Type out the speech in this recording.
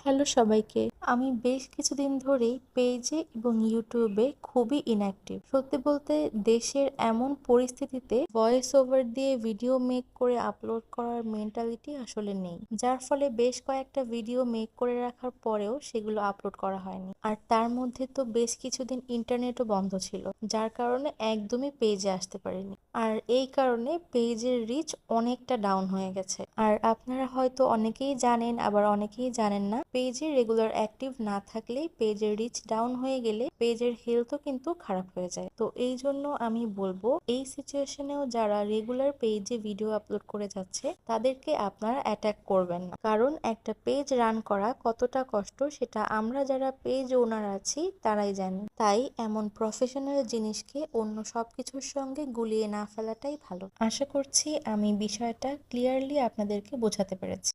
Hello সবাইকে। আমি বেশ কিছুদিন ধরেই পেজে এবং ইউটিউবে খুবই ইনঅ্যাক্টিভ। সত্যি বলতে দেশের এমন পরিস্থিতিতে ভয়েস ওভার দিয়ে ভিডিও মেক করে আপলোড করার মেন্টালিটি আসলে নেই। যার ফলে বেশ কয়েকটা ভিডিও মেক করে রাখার পরেও সেগুলো আপলোড করা হয়নি। আর তার মধ্যে তো বেশ কিছুদিন ইন্টারনেটও বন্ধ ছিল, যার কারণে একদমই পেজে আসতে পারিনি। আর এই কারণে পেজের রিচ অনেকটা ডাউন হয়ে গেছে। আর আপনারা হয়তো অনেকেই জানেন, আবার অনেকেই জানেন না, পেজে রেগুলার অ্যাক্টিভ না থাকলেই পেজের রিচ ডাউন হয়ে গেলে পেজের হেলথও কিন্তু খারাপ হয়ে যায়। তো এই জন্য আমি বলবো, এই সিচুয়েশনেও যারা রেগুলার পেজে ভিডিও আপলোড করে যাচ্ছে তাদেরকে আপনারা অ্যাটাক করবেন না, কারণ একটা পেজ রান করা কতটা কষ্ট সেটা আমরা যারা পেজ ওনার আছি তারাই জানি। তাই এমন প্রফেশনাল জিনিসকে অন্য সবকিছুর সঙ্গে গুলিয়ে না ফেলাটাই ভালো। আশা করছি আমি বিষয়টা ক্লিয়ারলি আপনাদেরকে বোঝাতে পেরেছি।